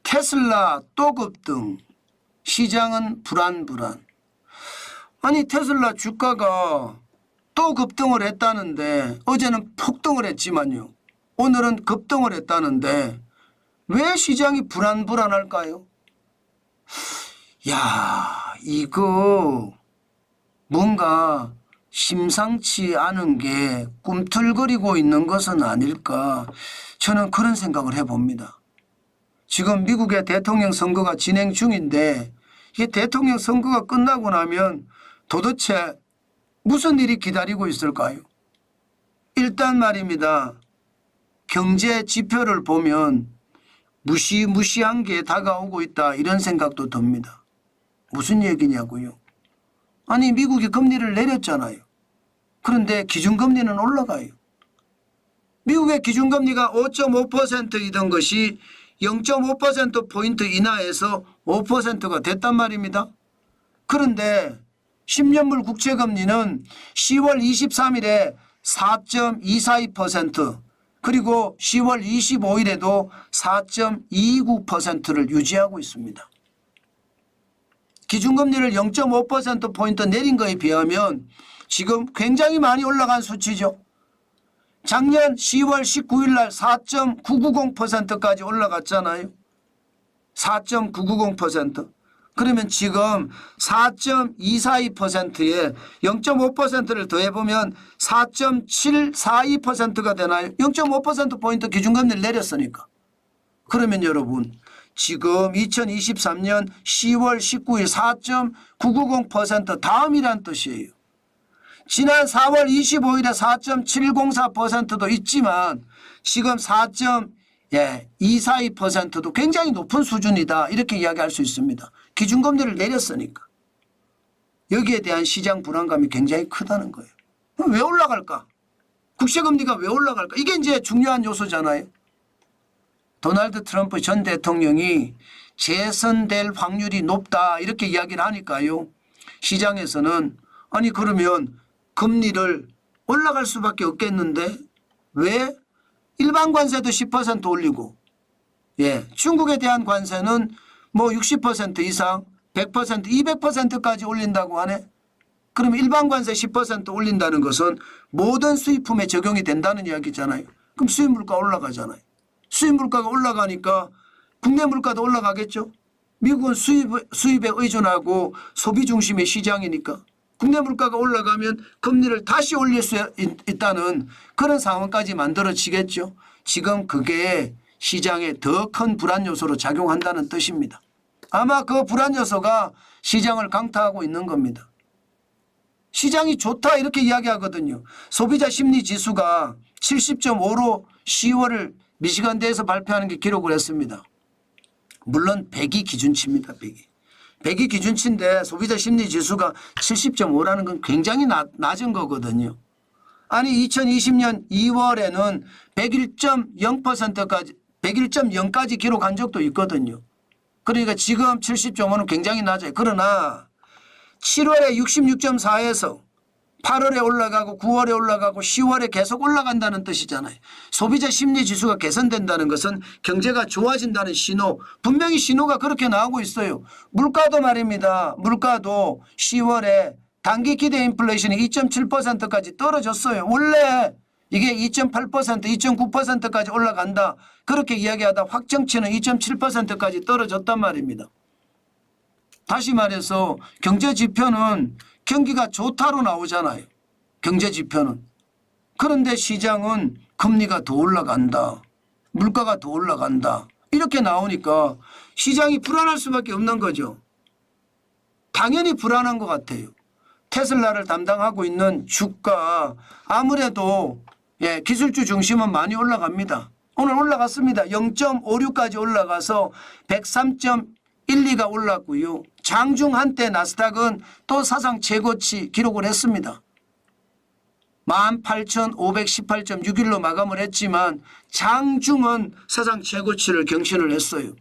테슬라 또 급등, 시장은 불안. 아니 테슬라 주가가 또 급등을 했다는데, 어제는 폭등을 했지만요, 오늘은 급등을 했다는데 왜 시장이 불안할까요? 야, 이거 뭔가 심상치 않은 게 꿈틀거리고 있는 것은 아닐까, 저는 그런 생각을 해봅니다. 지금 미국의 대통령 선거가 진행 중인데, 이 대통령 선거가 끝나고 나면 도대체 무슨 일이 기다리고 있을까요? 일단 말입니다, 경제 지표를 보면 무시무시한 게 다가오고 있다, 이런 생각도 듭니다. 무슨 얘기냐고요? 아니 미국이 금리를 내렸잖아요. 그런데 기준금리는 올라가요. 미국의 기준금리가 5.5%이던 것이 0.5%포인트 인하해서 5%가 됐단 말입니다. 그런데 10년물 국채금리는 10월 23일에 4.242%, 그리고 10월 25일에도 4.29%를 유지하고 있습니다. 기준금리를 0.5%포인트 내린 거에 비하면 지금 굉장히 많이 올라간 수치죠. 작년 10월 19일 날 4.990%까지 올라갔잖아요. 4.990%. 그러면 지금 4.242%에 0.5%를 더해보면 4.742%가 되나요? 0.5%포인트 기준금리를 내렸으니까. 그러면 여러분 지금 2023년 10월 19일 4.990% 다음이란 뜻이에요. 지난 4월 25일에 4.704%도 있지만 지금 4.242%도 굉장히 높은 수준이다, 이렇게 이야기할 수 있습니다. 기준금리를 내렸으니까. 여기에 대한 시장 불안감이 굉장히 크다는 거예요. 왜 올라갈까? 국채금리가 왜 올라갈까? 이게 이제 중요한 요소잖아요. 도널드 트럼프 전 대통령이 재선될 확률이 높다, 이렇게 이야기를 하니까요, 시장에서는 아니 그러면 금리를 올라갈 수밖에 없겠는데 왜? 일반 관세도 10% 올리고, 중국에 대한 관세는 뭐 60% 이상 100% 200%까지 올린다고 하네. 그럼 일반 관세 10% 올린다는 것은 모든 수입품에 적용이 된다는 이야기잖아요. 그럼 수입 물가 올라가잖아요. 수입 물가가 올라가니까 국내 물가도 올라가겠죠. 미국은 수입에 의존하고 소비 중심의 시장이니까 국내 물가가 올라가면 금리를 다시 올릴 수 있다는 그런 상황까지 만들어지겠죠. 지금 그게 시장에 더 큰 불안 요소로 작용한다는 뜻입니다. 아마 그 불안 요소가 시장을 강타하고 있는 겁니다. 시장이 좋다 이렇게 이야기하거든요. 소비자 심리 지수가 70.5로 10월을 미시간대에서 발표하는 게 기록을 했습니다. 물론 100이 기준치입니다. 100이 기준치인데 소비자 심리 지수가 70.5라는 건 굉장히 낮은 거거든요. 아니 2020년 2월에는 101.0%까지 기록한 적도 있거든요. 그러니까 지금 70.5는 굉장히 낮아요. 그러나 7월에 66.4에서 8월에 올라가고 9월에 올라가고 10월에 계속 올라간다는 뜻이잖아요. 소비자 심리 지수가 개선된다는 것은 경제가 좋아진다는 신호, 분명히 신호가 그렇게 나오고 있어요. 물가도 말입니다. 물가도 10월에 단기 기대 인플레이션이 2.7%까지 떨어졌어요. 원래 이게 2.8%, 2.9%까지 올라간다, 그렇게 이야기하다 확정치는 2.7%까지 떨어졌단 말입니다. 다시 말해서 경제지표는 경기가 좋다로 나오잖아요. 경제지표는. 그런데 시장은 금리가 더 올라간다, 물가가 더 올라간다, 이렇게 나오니까 시장이 불안할 수밖에 없는 거죠. 당연히 불안한 것 같아요. 테슬라를 담당하고 있는 주가 아무래도 기술주 중심은 많이 올라갑니다. 오늘 올라갔습니다. 0.56까지 올라가서 103.12가 올랐고요. 장중 한때 나스닥은 또 사상 최고치 기록을 했습니다. 18,518.61로 마감을 했지만 장중은 사상 최고치를 경신을 했어요.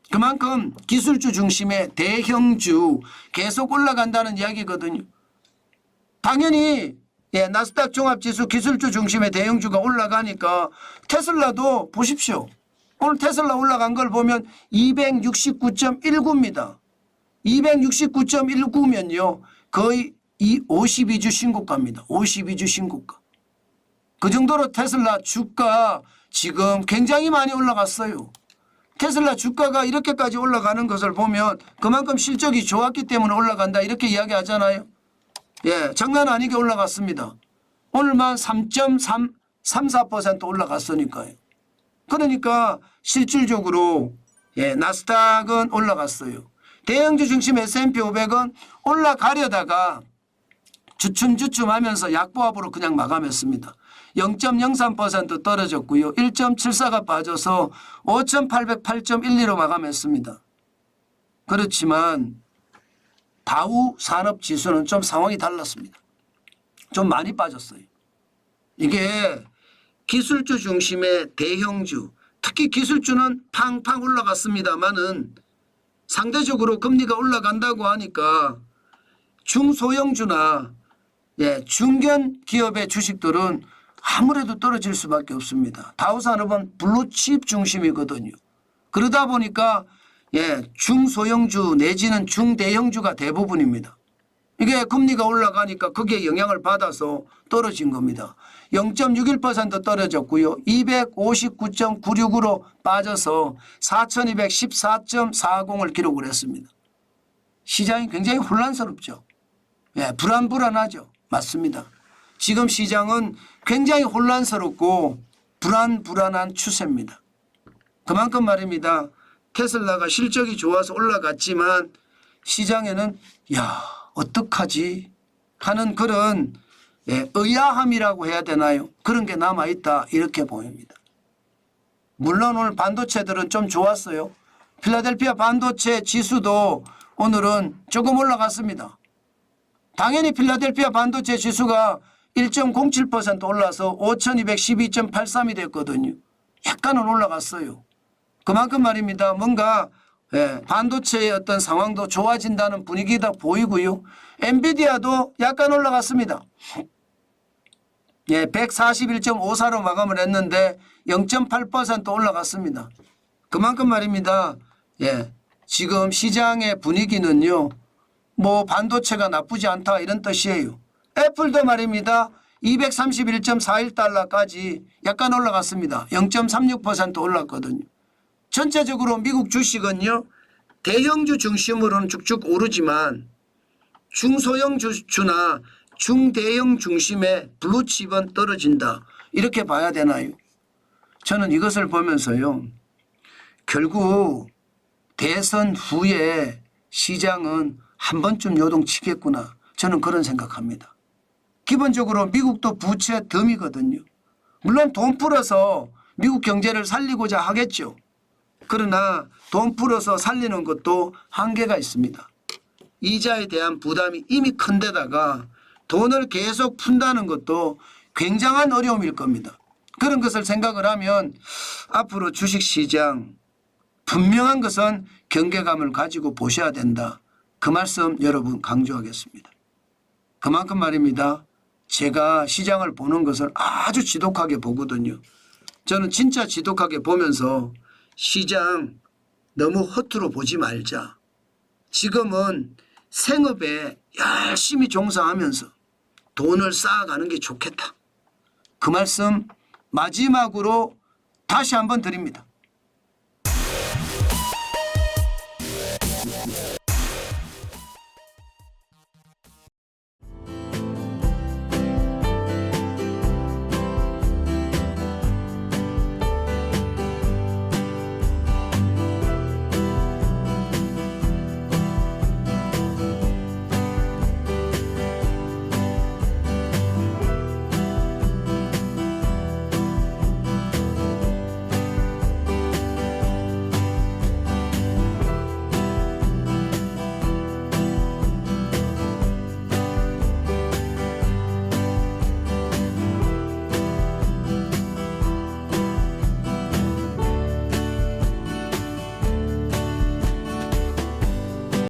그만큼 기술주 중심의 대형주 계속 올라간다는 이야기거든요. 당연히 나스닥 종합지수 기술주 중심의 대형주가 올라가니까 테슬라도 보십시오. 오늘 테슬라 올라간 걸 보면 269.19입니다. 269.19면요. 거의 이 52주 신고가입니다. 52주 신고가. 그 정도로 테슬라 주가 지금 굉장히 많이 올라갔어요. 테슬라 주가가 이렇게까지 올라가는 것을 보면 그만큼 실적이 좋았기 때문에 올라간다 이렇게 이야기하잖아요. 예, 장난 아니게 올라갔습니다. 오늘만 3.34% 올라갔으니까요. 그러니까 실질적으로 예, 나스닥은 올라갔어요. 대형주 중심 S&P 500은 올라가려다가 주춤주춤 하면서 약보합으로 그냥 마감했습니다. 0.03% 떨어졌고요. 1.74가 빠져서 5,808.12로 마감했습니다. 그렇지만 다우 산업지수는 좀 상황이 달랐습니다. 좀 많이 빠졌어요. 이게 기술주 중심의 대형주, 특히 기술주는 팡팡 올라갔습니다만은 상대적으로 금리가 올라간다고 하니까 중소형주나 예, 중견 기업의 주식들은 아무래도 떨어질 수밖에 없습니다. 다우산업은 블루칩 중심이거든요. 그러다 보니까 예, 중소형주 내지는 중대형주가 대부분입니다. 이게 금리가 올라가니까 거기에 영향을 받아서 떨어진 겁니다. 0.61% 떨어졌고요. 259.96으로 빠져서 4,214.40을 기록을 했습니다. 시장이 굉장히 혼란스럽죠. 예, 불안하죠. 맞습니다. 지금 시장은 굉장히 혼란스럽고 불안한 추세입니다. 그만큼 말입니다. 테슬라가 실적이 좋아서 올라갔지만 시장에는 야 어떡하지 하는 그런 예, 의아함이라고 해야 되나요? 그런 게 남아있다 이렇게 보입니다. 물론 오늘 반도체들은 좀 좋았어요. 필라델피아 반도체 지수도 오늘은 조금 올라갔습니다. 당연히 필라델피아 반도체 지수가 1.07% 올라서 5,212.83이 됐거든요. 약간은 올라갔어요. 그만큼 말입니다. 뭔가 예, 반도체의 어떤 상황도 좋아진다는 분위기다 보이고요. 엔비디아도 약간 올라갔습니다. 예, 141.54로 마감을 했는데 0.8% 올라갔습니다. 그만큼 말입니다. 예, 지금 시장의 분위기는요. 뭐 반도체가 나쁘지 않다 이런 뜻이에요. 애플도 말입니다. 231.41달러까지 약간 올라갔습니다. 0.36% 올랐거든요. 전체적으로 미국 주식은요. 대형주 중심으로는 쭉쭉 오르지만 중소형 주나 중대형 중심의 블루칩은 떨어진다. 이렇게 봐야 되나요? 저는 이것을 보면서요. 결국 대선 후에 시장은 한 번쯤 요동치겠구나. 저는 그런 생각합니다. 기본적으로 미국도 부채 덤이거든요. 물론 돈 풀어서 미국 경제를 살리고자 하겠죠. 그러나 돈 풀어서 살리는 것도 한계가 있습니다. 이자에 대한 부담이 이미 큰 데다가 돈을 계속 푼다는 것도 굉장한 어려움일 겁니다. 그런 것을 생각을 하면 앞으로 주식시장 분명한 것은 경계감을 가지고 보셔야 된다. 그 말씀 여러분 강조하겠습니다. 그만큼 말입니다. 제가 시장을 보는 것을 아주 지독하게 보거든요. 저는 진짜 지독하게 보면서 시장 너무 허투루 보지 말자. 지금은 생업에 열심히 종사하면서 돈을 쌓아가는 게 좋겠다. 그 말씀 마지막으로 다시 한번 드립니다.